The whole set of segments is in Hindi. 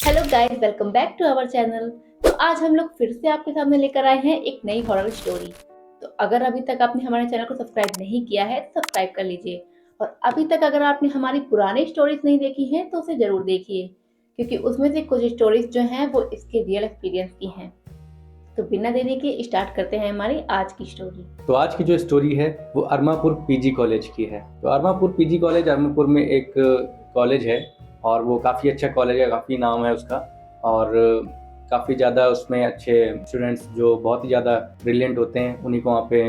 Hello guys, welcome back to our channel. तो आज हम लोग फिर से आपके सामने लेकर आए हैं एक नई हॉरर स्टोरी। तो अगर अभी तक आपने हमारे चैनल को सब्सक्राइब नहीं किया है तो सब्सक्राइब कर लीजिए। और अभी तक अगर आपने हमारी पुरानी स्टोरीज नहीं देखी हैं तो उसे जरूर देखिए, क्योंकि उसमें से कुछ स्टोरीज जो हैं वो इसके रियल एक्सपीरियंस की हैं। तो बिना देरी के स्टार्ट करते हैं हमारी आज की स्टोरी। तो आज की जो स्टोरी है वो अरमापुर पीजी कॉलेज की है। तो अरमापुर पीजी कॉलेज अरमापुर में एक कॉलेज है और वो काफ़ी अच्छा कॉलेज है, काफ़ी नाम है उसका। और काफ़ी ज़्यादा उसमें अच्छे स्टूडेंट्स जो बहुत ही ज़्यादा ब्रिलियंट होते हैं उन्हीं को वहाँ पे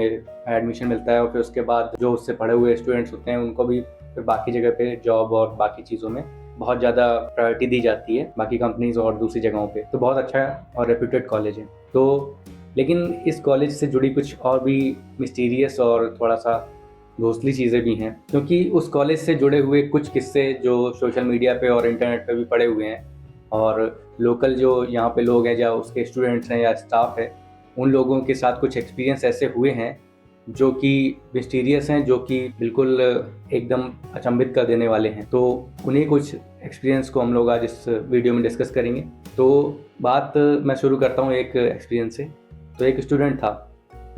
एडमिशन मिलता है। और फिर उसके बाद जो उससे पढ़े हुए स्टूडेंट्स होते हैं उनको भी फिर बाकी जगह पे जॉब और बाकी चीज़ों में बहुत ज़्यादा प्रायोरिटी दी जाती है बाकी कंपनीज और दूसरी जगहों पे। तो बहुत अच्छा और रेप्यूटेड कॉलेज है। तो लेकिन इस कॉलेज से जुड़ी कुछ और भी मिस्टीरियस और थोड़ा सा घोंसली चीज़ें भी हैं, क्योंकि उस कॉलेज से जुड़े हुए कुछ किस्से जो सोशल मीडिया पे और इंटरनेट पे भी पड़े हुए हैं। और लोकल जो यहाँ पे लोग हैं, या उसके स्टूडेंट्स हैं या स्टाफ है, उन लोगों के साथ कुछ एक्सपीरियंस ऐसे हुए हैं जो कि मिस्टीरियस हैं, जो कि बिल्कुल एकदम अचंभित कर देने वाले हैं। तो उन्हीं कुछ एक्सपीरियंस को हम लोग आज इस वीडियो में डिस्कस करेंगे। तो बात मैं शुरू करता हूँ एक एक्सपीरियंस से। तो एक स्टूडेंट था,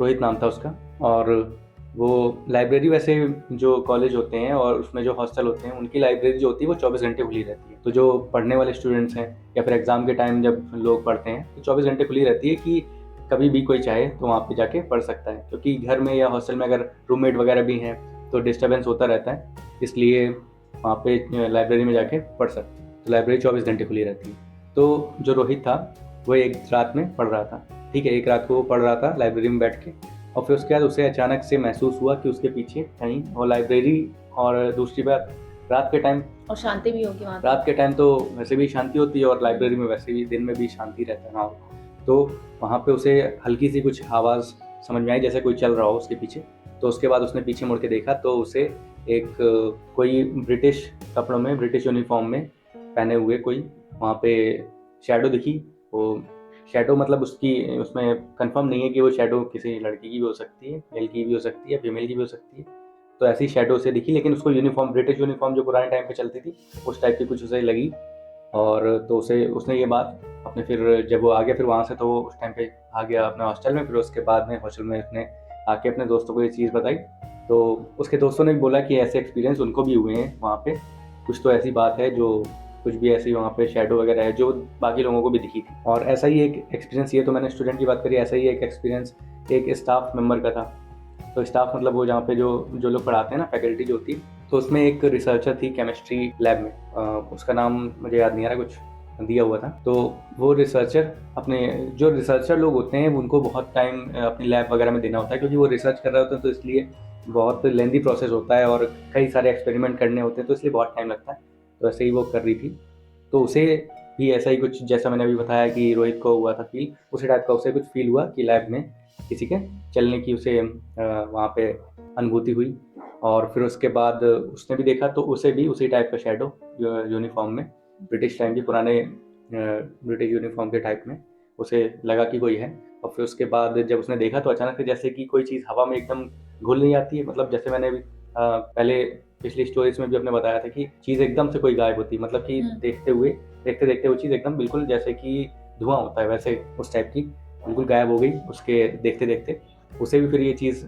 रोहित नाम था उसका। और वो लाइब्रेरी, वैसे जो कॉलेज होते हैं और उसमें जो हॉस्टल होते हैं उनकी लाइब्रेरी जो होती है वो 24 घंटे खुली रहती है। तो जो पढ़ने वाले स्टूडेंट्स हैं या फिर एग्ज़ाम के टाइम जब लोग पढ़ते हैं तो 24 घंटे खुली रहती है कि कभी भी कोई चाहे तो वहाँ पे जाके पढ़ सकता है। क्योंकि घर में या हॉस्टल में अगर रूममेट वगैरह भी हैं तो डिस्टर्बेंस होता रहता है, इसलिए वहाँ पे लाइब्रेरी में जाके पढ़ सकते हैं। तो लाइब्रेरी 24 घंटे खुली रहती है। तो जो रोहित था वो एक रात में पढ़ रहा था। ठीक है, एक रात को वो पढ़ रहा था लाइब्रेरी में बैठ के। और फिर उसके बाद उसे अचानक से महसूस हुआ कि उसके पीछे कहीं, और लाइब्रेरी, और दूसरी बात रात के टाइम, और शांति भी होगी वहाँ रात के टाइम तो वैसे भी शांति होती है और लाइब्रेरी में वैसे भी दिन में भी शांति रहता है ना। तो वहाँ पे उसे हल्की सी कुछ आवाज़ समझ में आई, जैसे कोई चल रहा हो उसके पीछे। तो उसके बाद उसने पीछे मुड़ के देखा तो उसे एक कोई ब्रिटिश कपड़ों में, ब्रिटिश यूनिफॉर्म में पहने हुए कोई वहाँ पे शैडो दिखी। वो शैडो मतलब उसकी, उसमें कंफर्म नहीं है कि वो शैडो किसी लड़की की भी हो सकती है, मेल की भी हो सकती है, फीमेल की भी हो सकती है। तो ऐसी शैडो उसे दिखी, लेकिन उसको यूनिफॉर्म, ब्रिटिश यूनिफॉर्म जो पुराने टाइम पे चलती थी उस टाइप की कुछ उसे लगी। और तो उसे, उसने ये बात अपने, फिर जब वो आ गया फिर वहाँ से, तो वो उस टाइम पे आ गया अपने हॉस्टल में। फिर उसके बाद में हॉस्टल में उसने आके अपने दोस्तों को ये चीज़ बताई। तो उसके दोस्तों ने भी बोला कि ऐसे एक्सपीरियंस उनको भी हुए हैं वहाँ पे। कुछ तो ऐसी बात है जो, कुछ भी ऐसी वहाँ पे शैडो वगैरह है जो बाकी लोगों को भी दिखी थी। और ऐसा ही एक एक्सपीरियंस, ये तो मैंने स्टूडेंट की बात करी, ऐसा ही एक एक्सपीरियंस एक स्टाफ मेंबर का था। तो स्टाफ मतलब वो जहाँ पे जो जो लोग पढ़ाते हैं ना, फैकल्टी जो होती है, तो उसमें एक रिसर्चर थी केमिस्ट्री लैब में। उसका नाम मुझे याद नहीं आ रहा, कुछ दिया हुआ था। तो वो रिसर्चर, अपने जो रिसर्चर लोग होते हैं उनको बहुत टाइम अपनी लैब वगैरह में देना होता है, क्योंकि वो रिसर्च कर रहे होते हैं तो इसलिए बहुत लेंदी प्रोसेस होता है और कई सारे एक्सपेरिमेंट करने होते हैं, तो इसलिए बहुत टाइम लगता है। तो ऐसे ही वो कर रही थी। तो उसे भी ऐसा ही कुछ, जैसा मैंने अभी बताया कि रोहित को हुआ था फील, उसी टाइप का उसे कुछ फील हुआ कि लैब में किसी के चलने की उसे वहाँ पे अनुभूति हुई। और फिर उसके बाद उसने भी देखा तो उसे भी उसी टाइप का शैडो यूनिफॉर्म में, ब्रिटिश टाइम के पुराने ब्रिटिश यूनिफॉर्म के टाइप में उसे लगा कि कोई है। और फिर उसके बाद जब उसने देखा तो अचानक से जैसे कि कोई चीज़ हवा में एकदम घुल नहीं आती है, मतलब जैसे मैंने अभी पहले पिछली स्टोरीज में भी अपने बताया था कि चीज़ एकदम से कोई गायब होती है, मतलब कि देखते देखते वो चीज़ एकदम बिल्कुल जैसे कि धुआं होता है वैसे उस टाइप की बिल्कुल गायब हो गई उसके देखते देखते। उसे भी फिर ये चीज़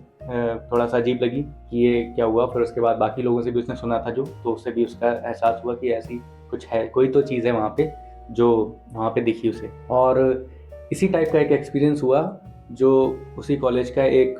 थोड़ा सा अजीब लगी कि ये क्या हुआ। फिर उसके बाद बाकी लोगों से भी उसने सुना था जो, तो उससे भी उसका एहसास हुआ कि ऐसी कुछ है, कोई तो चीज़ है वहाँ पे जो वहाँ पे दिखी उसे। और इसी टाइप का एक एक्सपीरियंस हुआ जो उसी कॉलेज का एक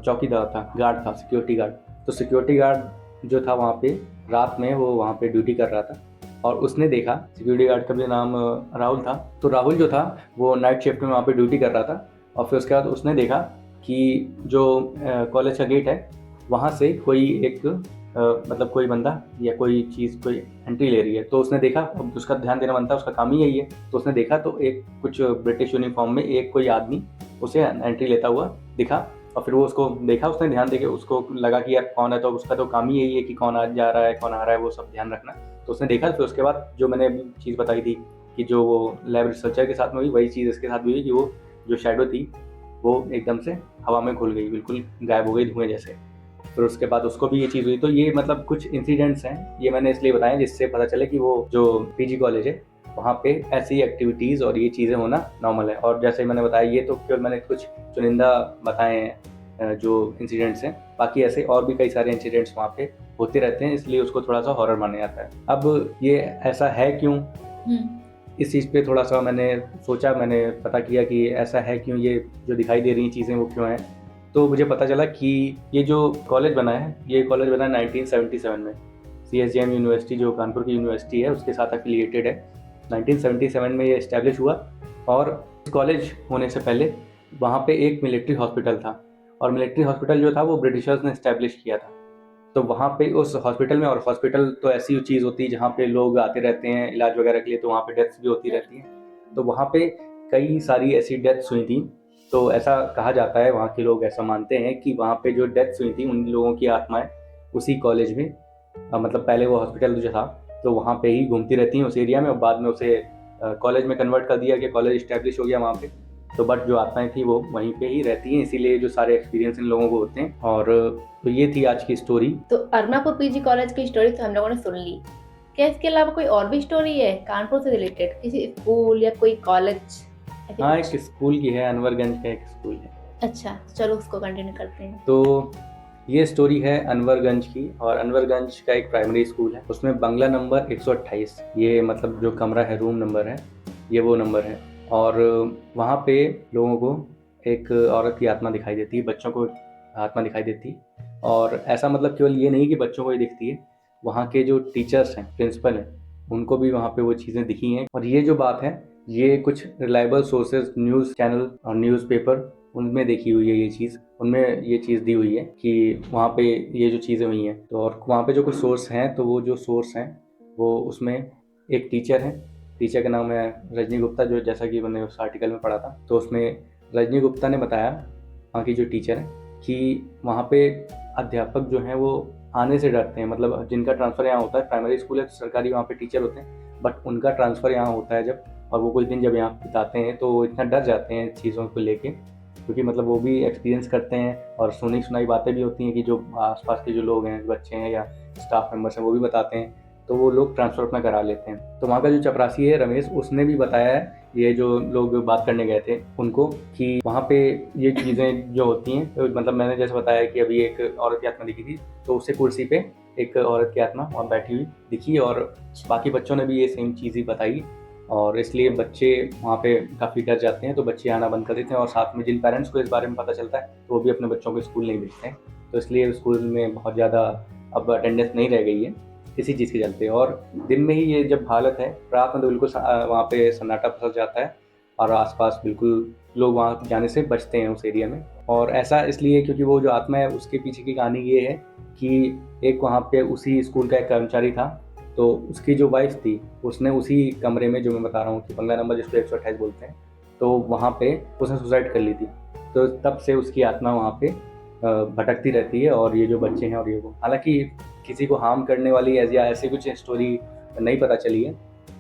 चौकीदार था, गार्ड था, सिक्योरिटी गार्ड। तो सिक्योरिटी गार्ड जो था वहाँ पे रात में वो वहाँ पे ड्यूटी कर रहा था। और उसने देखा, सिक्योरिटी गार्ड का भी नाम राहुल था। तो राहुल जो था वो नाइट शिफ्ट में वहाँ पे ड्यूटी कर रहा था। और फिर उसके बाद उसने देखा कि जो कॉलेज का गेट है वहाँ से कोई एक मतलब कोई बंदा या कोई चीज़ कोई एंट्री ले रही है। तो उसने देखा, अब उसका ध्यान देना बनता है, उसका काम ही यही है। तो उसने देखा तो एक कुछ ब्रिटिश यूनिफॉर्म में एक कोई आदमी उसे एंट्री लेता हुआ दिखा। और फिर वो उसको देखा, उसने ध्यान देके उसको लगा कि यार कौन है, तो उसका तो काम ही यही है कि कौन आ जा रहा है, कौन आ रहा है, वो सब ध्यान रखना। तो उसने देखा। फिर उसके बाद जो मैंने अभी चीज़ बताई थी कि जो वो लैब रिसर्चर के साथ में हुई, वही चीज़ इसके साथ भी हुई कि वो जो शैडो थी वो एकदम से हवा में घुल गई, बिल्कुल गायब हो गई धुएं जैसे। फिर उसके बाद उसको भी ये चीज़ हुई। तो ये मतलब कुछ इंसिडेंट्स हैं, ये मैंने इसलिए बताया जिससे पता चले कि वो जो पीजी कॉलेज है वहाँ पे ऐसी एक्टिविटीज़ और ये चीज़ें होना नॉर्मल है। और जैसे मैंने बताया, ये तो केवल मैंने कुछ चुनिंदा बताए हैं जो इंसिडेंट्स हैं, बाकी ऐसे और भी कई सारे इंसिडेंट्स वहाँ पे होते रहते हैं, इसलिए उसको थोड़ा सा हॉरर माना जाता है। अब ये ऐसा है क्यों, इस चीज़ पे थोड़ा सा मैंने सोचा, मैंने पता किया कि ऐसा है क्यों, ये जो दिखाई दे रही चीज़ें वो क्यों हैं। तो मुझे पता चला कि ये जो कॉलेज बना है, ये कॉलेज बना 1977 में। CSJM यूनिवर्सिटी जो कानपुर की यूनिवर्सिटी है उसके साथ एफिलिएटेड है। 1977 में ये इस्टेब्लिश हुआ और इस कॉलेज होने से पहले वहाँ पे एक मिलिट्री हॉस्पिटल था, और मिलिट्री हॉस्पिटल जो था वो ब्रिटिशर्स ने इस्टेब्लिश किया था। तो वहाँ पे उस हॉस्पिटल में, और हॉस्पिटल तो ऐसी चीज़ होती है जहाँ पे लोग आते रहते हैं इलाज वगैरह के लिए, तो वहाँ पे डेथ्स भी होती रहती हैं। तो वहाँ पे कई सारी ऐसी डेथ्स हुई थी। तो ऐसा कहा जाता है, वहाँ के लोग ऐसा मानते हैं कि वहाँ पे जो डेथ्स हुई थी उन लोगों की आत्माएं उसी कॉलेज में, मतलब पहले वो हॉस्पिटल जो था तो वहाँ पे ही घूमती रहती हैं उस एरिया में, और बाद में उसे कॉलेज में कन्वर्ट कर दिया, कि कॉलेज इस्टेब्लिश हो गया वहाँ पे। तो बट जो आत्माएं थी वो वहीं पे ही रहती हैं, इसीलिए जो सारे एक्सपीरियंस इन लोगों को होते हैं। और तो ये थी आज की स्टोरी। तो अरमापुर पीजी कॉलेज की स्टोरी तो हम लोगों ने सुन ली। क्या इसके अलावा कोई और भी स्टोरी है कानपुर से रिलेटेड, किसी स्कूल या कोई कॉलेज? हाँ, एक स्कूल की है, अनवरगंज का एक स्कूल है। अच्छा, चलो उसको कंटिन्यू करते हैं। तो ये स्टोरी है अनवरगंज की, और अनवरगंज का एक प्राइमरी स्कूल है, उसमें बंगला नंबर 128, ये मतलब जो कमरा है, रूम नंबर है, ये वो नंबर है। और वहाँ पे लोगों को एक औरत की आत्मा दिखाई देती है, बच्चों को आत्मा दिखाई देती है। और ऐसा मतलब केवल ये नहीं कि बच्चों को ही दिखती है, वहाँ के जो टीचर्स हैं, प्रिंसिपल हैं, उनको भी वहाँ पे वो चीज़ें दिखी हैं। और ये जो बात है, ये कुछ रिलायबल सोर्सेज, न्यूज़ चैनल और न्यूज़पेपर, उनमें देखी हुई है ये चीज़, उनमें ये चीज़ दी हुई है कि वहाँ पे ये जो चीज़ें हुई हैं। तो और वहाँ पे जो कुछ सोर्स हैं, तो वो जो सोर्स हैं वो उसमें एक टीचर है, टीचर का नाम है रजनी गुप्ता, जो जैसा कि मैंने उस आर्टिकल में पढ़ा था। तो उसमें रजनी गुप्ता ने बताया, वहाँ की जो टीचर है, कि वहाँ पे अध्यापक जो हैं वो आने से डरते हैं। मतलब जिनका ट्रांसफ़र यहाँ होता है, प्राइमरी स्कूल है सरकारी, वहाँ पे टीचर होते हैं, बट उनका ट्रांसफ़र यहाँ होता है जब, और वो कुछ दिन जब यहाँ बिताते हैं तो वो इतना डर जाते हैं चीज़ों को लेके, क्योंकि मतलब वो भी एक्सपीरियंस करते हैं और सुनी सुनाई बातें भी होती हैं कि जो आसपास के जो लोग हैं, बच्चे हैं या स्टाफ मेंबर्स हैं, वो भी बताते हैं, तो वो लोग ट्रांसफ़र अपना करा लेते हैं। तो वहाँ का जो चपरासी है रमेश, उसने भी बताया है, ये जो लोग बात करने गए थे उनको, कि वहाँ पे ये चीज़ें जो होती हैं, तो मतलब मैंने जैसे बताया कि अभी एक औरत की आत्मा दिखी थी, तो उसे कुर्सी पे एक औरत की आत्मा वहाँ बैठी हुई दिखी, और बाकी बच्चों ने भी ये सेम चीज़ ही बताई, और इसलिए बच्चे वहाँ पे काफ़ी डर जाते हैं, तो बच्चे आना बंद कर देते हैं। और साथ में जिन पेरेंट्स को इस बारे में पता चलता है, तो वो भी अपने बच्चों को स्कूल नहीं भेजते हैं। तो इसलिए स्कूल में बहुत ज़्यादा अब अटेंडेंस नहीं रह गई है इसी चीज़ के चलते। और दिन में ही ये जब हालत है, रात में तो बिल्कुल वहाँ पे सन्नाटा फंस जाता है, और आसपास बिल्कुल लोग वहाँ जाने से बचते हैं उस एरिया में। और ऐसा इसलिए क्योंकि वो जो आत्मा है, उसके पीछे की कहानी ये है कि एक वहाँ पे उसी स्कूल का एक कर्मचारी था, तो उसकी जो वाइफ थी, उसने उसी कमरे में, जो मैं बता रहा हूँ कि बंगला नंबर जिसको 128 बोलते हैं, तो वहाँ पे उसने सुसाइड कर ली थी। तो तब से उसकी आत्मा वहाँ पे भटकती रहती है, और ये जो बच्चे हैं और ये वो, हालांकि किसी को हार्म करने वाली या ऐसी कुछ स्टोरी नहीं पता चली है,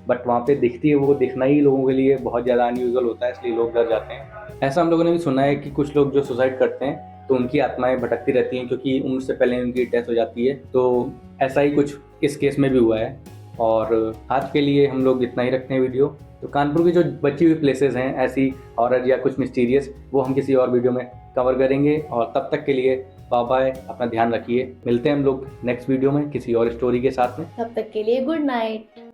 बट वहाँ पे दिखती है। वो दिखना ही लोगों के लिए बहुत ज़्यादा अनयूजुअल होता है, इसलिए लोग डर जाते हैं। ऐसा हम लोगों ने भी सुना है कि कुछ लोग जो सुसाइड करते हैं तो उनकी आत्माएं भटकती रहती हैं, क्योंकि उम्र से पहले उनकी डेथ हो जाती है। तो ऐसा ही कुछ इस केस में भी हुआ है। और आज के लिए हम लोग इतना ही रखते हैं वीडियो। तो कानपुर की जो बची हुई प्लेसेस हैं ऐसी हॉरर या कुछ मिस्टीरियस, वो हम किसी और वीडियो में कवर करेंगे। और तब तक के लिए बाय बाय, अपना ध्यान रखिए। मिलते हैं हम लोग नेक्स्ट वीडियो में किसी और स्टोरी के साथ में। तब तक के लिए गुड नाइट।